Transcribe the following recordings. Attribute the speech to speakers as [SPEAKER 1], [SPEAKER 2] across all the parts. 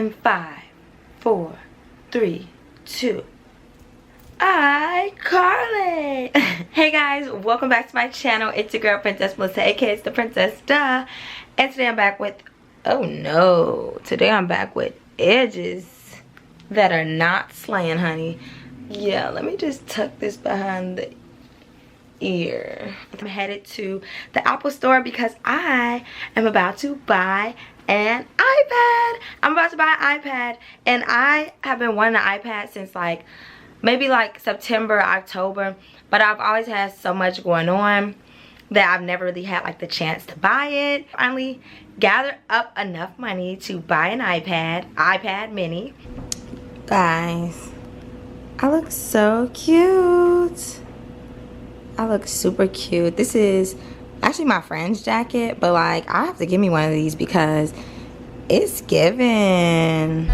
[SPEAKER 1] in 5, 4, 3, 2. Carly. Hey guys, welcome back to my channel. It's your girl Princess Melissa, aka it's the Princess Duh. And today I'm back with, oh no, today I'm back with edges that are not slaying, honey. Yeah, let me just tuck this behind the ear. I'm headed to the Apple store because I am about to buy an iPad. I'm about to buy an iPad, and I have been wanting an iPad since maybe September, October, but I've always had so much going on that I've never really had the chance to buy it. Finally gathered up enough money to buy an iPad mini. Guys, I look so cute. I look super cute. This is actually my friend's jacket, but I have to give me one of these because it's giving.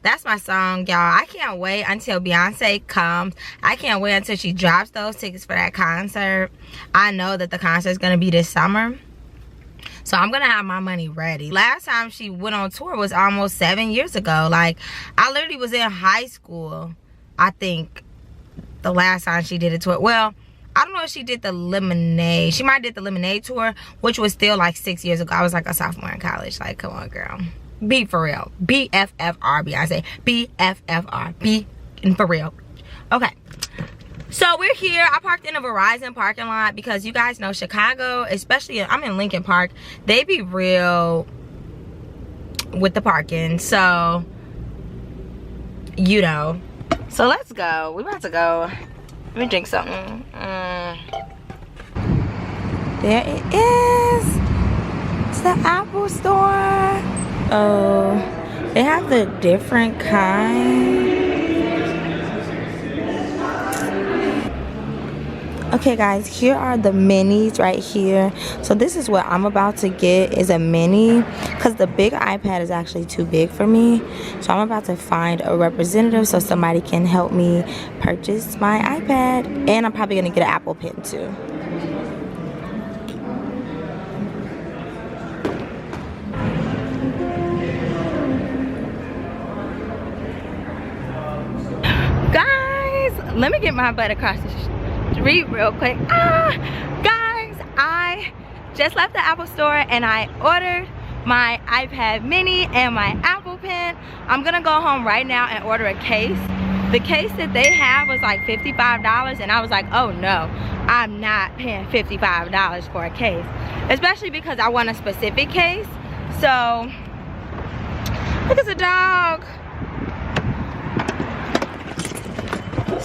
[SPEAKER 1] That's my song, y'all. I can't wait until Beyonce comes. I can't wait until she drops those tickets for that concert. I know that the concert is gonna be this summer, so I'm gonna have my money ready. Last time she went on tour was almost 7 years ago. I literally was in high school, I think, the last time she did a tour. Well, I don't know if she did the Lemonade. She might have did the Lemonade tour, which was still 6 years ago. I was a sophomore in college. Come on, girl. Be for real. BFFR, Beyonce. BFFR. Be for real. Okay. So we're here. I parked in a Verizon parking lot because you guys know Chicago, especially I'm in Lincoln Park, they be real with the parking. So, you know. So let's go. We're about to go. Let me drink something. There it is. It's the Apple store. Oh, they have the different kind. Okay guys, here are the minis right here. So this is what I'm about to get, is a mini, because the big iPad is actually too big for me. So I'm about to find a representative so somebody can help me purchase my iPad. And I'm probably gonna get an Apple Pen too. Let me get my butt across the street real quick. Guys, I just left the Apple store and I ordered my iPad mini and my Apple Pen. I'm gonna go home right now and order a case. The case that they have was $55, and I was oh no, I'm not paying $55 for a case, especially because I want a specific case. So look at the dog.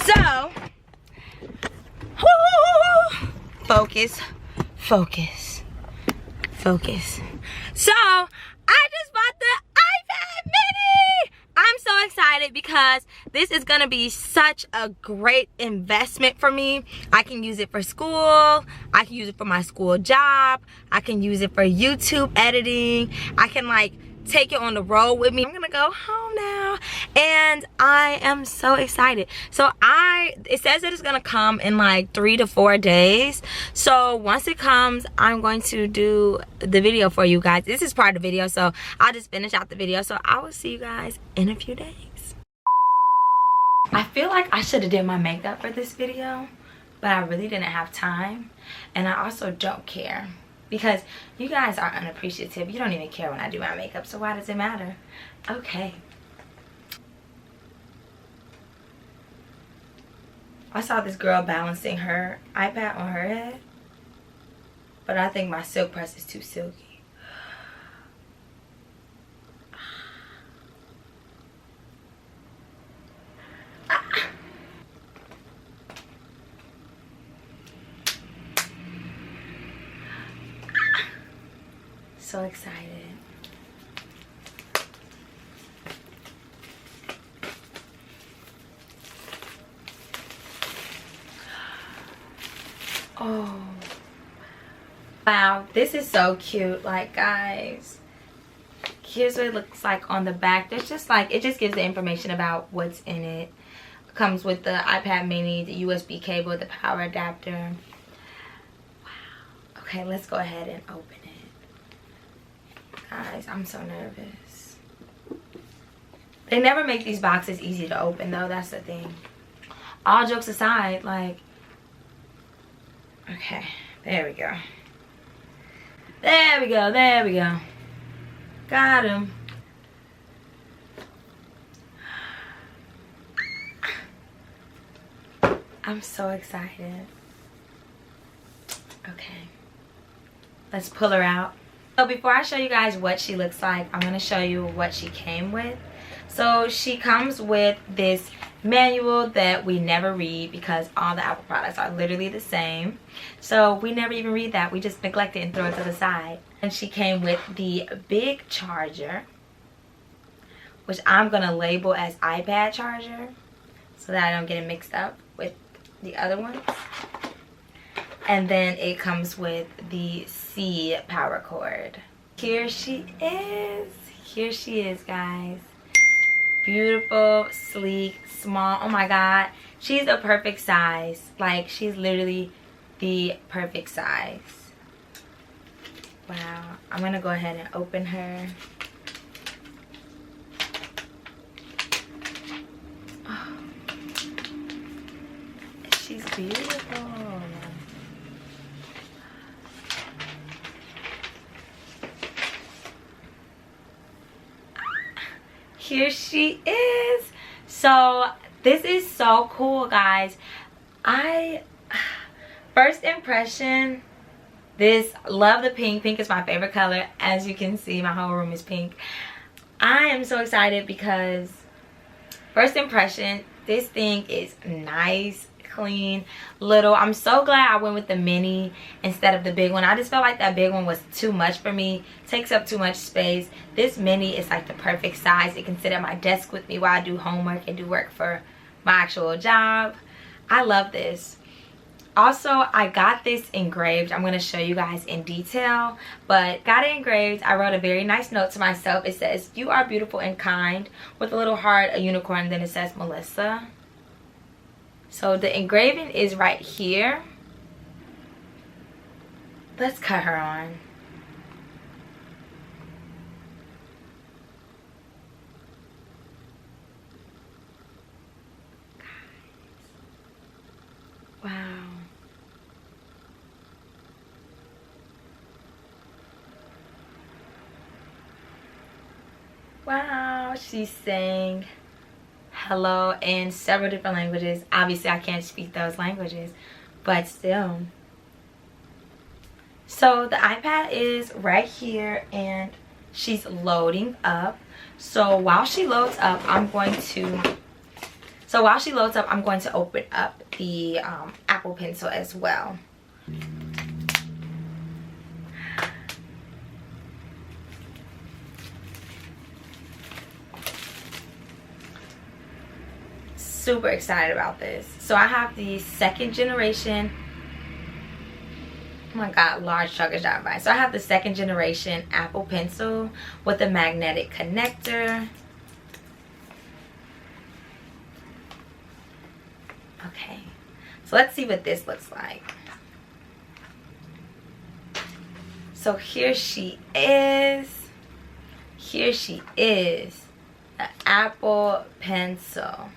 [SPEAKER 1] So, focus. So, I just bought the iPad mini. I'm so excited because this is gonna be such a great investment for me. I can use it for school. I can use it for my school job. I can use it for YouTube editing. I can take it on the road with me. I'm gonna go home now and I am so excited. So it says that it's gonna come in 3 to 4 days. So once it comes, I'm going to do the video for you guys. This is part of the video, so I'll just finish out the video. So I will see you guys in a few days. I feel like I should have did my makeup for this video, but I really didn't have time, and I also don't care. Because you guys are unappreciative. You don't even care when I do my makeup, so why does it matter? Okay. I saw this girl balancing her iPad on her head, but I think my silk press is too silky. So excited. Oh. Wow, this is so cute. Like, guys, here's what it looks like on the back. There's just like, it just gives the information about what's in it. Comes with the iPad mini, the USB cable, the power adapter. Wow. Okay, let's go ahead and open it. Guys, I'm so nervous. They never make these boxes easy to open though, that's the thing. All jokes aside, like, okay, there we go. There we go, there we go. Got him. I'm so excited. Okay, let's pull her out. So before I show you guys what she looks like, I'm going to show you what she came with. So she comes with this manual that we never read because all the Apple products are literally the same. So we never even read that. We just neglect it and throw it to the side. And she came with the big charger, which I'm going to label as iPad charger so that I don't get it mixed up with the other ones. And then it comes with the C power cord. Here she is. Here she is, guys. Beautiful, sleek, small. Oh my god, she's a perfect size. Like, she's literally the perfect size. Wow. I'm gonna go ahead and open her. Oh. She's beautiful. Here she is. So this is so cool, guys. First impression, love the pink. Pink is my favorite color. As you can see, my whole room is pink. I am so excited because first impression, this thing is nice, clean, little. I'm so glad I went with the mini instead of the big one. I just felt like that big one was too much for me, takes up too much space. This mini is like the perfect size. It can sit at my desk with me while I do homework and do work for my actual job. I love this. Also, I got this engraved. I'm going to show you guys in detail, but got it engraved. I wrote a very nice note to myself. It says, "You are beautiful and kind," with a little heart, a unicorn, then it says Melissa. So the engraving is right here. Let's cut her on. Wow. Wow, she's saying hello in several different languages. Obviously, I can't speak those languages, but still. So the iPad is right here and she's loading up. So while she loads up, I'm going to open up the Apple Pencil as well. Super excited about this. So I have the second generation. Oh my god, large truck is driving by. So I have the second generation Apple Pencil with a magnetic connector. Okay, so let's see what this looks like. So here she is. Here she is, the Apple Pencil.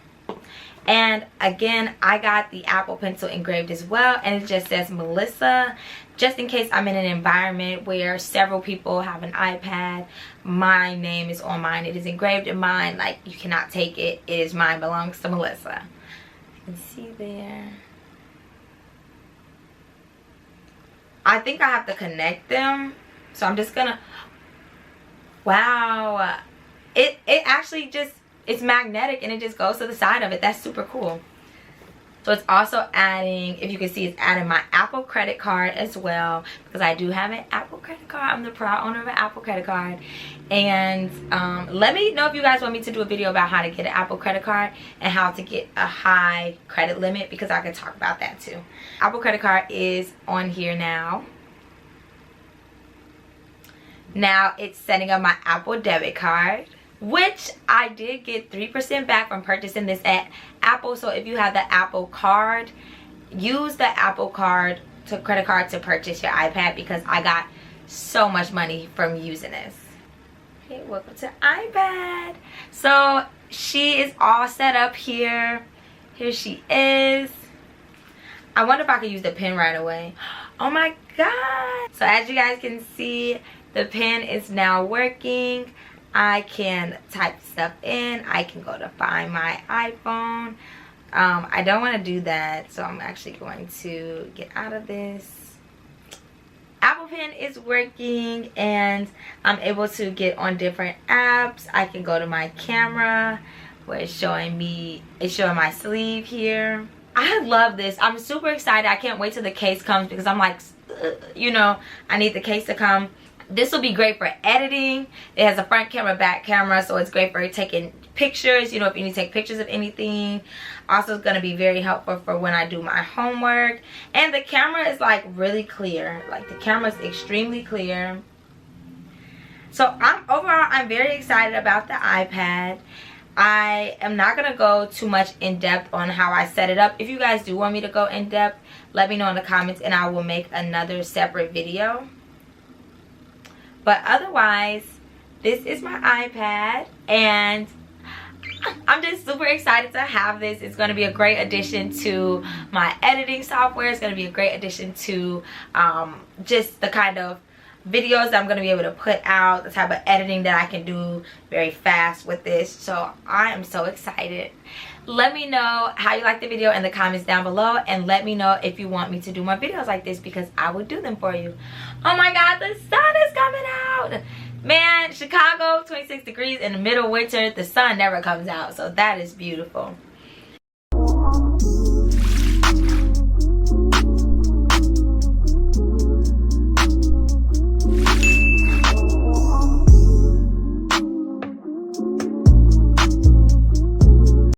[SPEAKER 1] And again, I got the Apple Pencil engraved as well, and it just says Melissa, just in case I'm in an environment where several people have an iPad. My name is on mine. It is engraved in mine. Like, you cannot take it. It is mine, belongs to Melissa. You can see there. I think I have to connect them, so I'm just gonna, wow, it actually just, it's magnetic and it just goes to the side of it. That's super cool. So it's also adding, if you can see, it's adding my Apple credit card as well, because I do have an Apple credit card. I'm the proud owner of an Apple credit card. And let me know if you guys want me to do a video about how to get an Apple credit card and how to get a high credit limit, because I can talk about that too. Apple credit card is on here now. Now it's setting up my Apple debit card, which I did get 3% back from purchasing this at Apple. So if you have the Apple card, use the Apple card to credit card to purchase your iPad, because I got so much money from using this. Okay, welcome to iPad. So she is all set up here. Here she is. I wonder if I could use the pen right away. Oh my god. So as you guys can see, the pen is now working. I can type stuff in. I can go to find my iPhone. I don't want to do that, so I'm actually going to get out of this. Apple Pen is working, and I'm able to get on different apps. I can go to my camera where it's showing my sleeve here. I love this. I'm super excited. I can't wait till the case comes, because I'm like, you know, I need the case to come. This will be great for editing. It has a front camera, back camera, so it's great for taking pictures, you know, if you need to take pictures of anything. Also, it's going to be very helpful for when I do my homework. And the camera is like really clear. Like, the camera is extremely clear. So overall, I'm very excited about the iPad. I am not going to go too much in depth on how I set it up. If you guys do want me to go in depth, let me know in the comments and I will make another separate video. But otherwise, this is my iPad, and I'm just super excited to have this. It's going to be a great addition to my editing software. It's going to be a great addition to just the kind of videos that I'm going to be able to put out, the type of editing that I can do very fast with this. So I am so excited. Let me know how you like the video in the comments down below, and let me know if you want me to do more videos like this, because I will do them for you. Oh my god, the sun is coming out. Man, Chicago, 26 degrees in the middle of winter, the sun never comes out, so that is beautiful.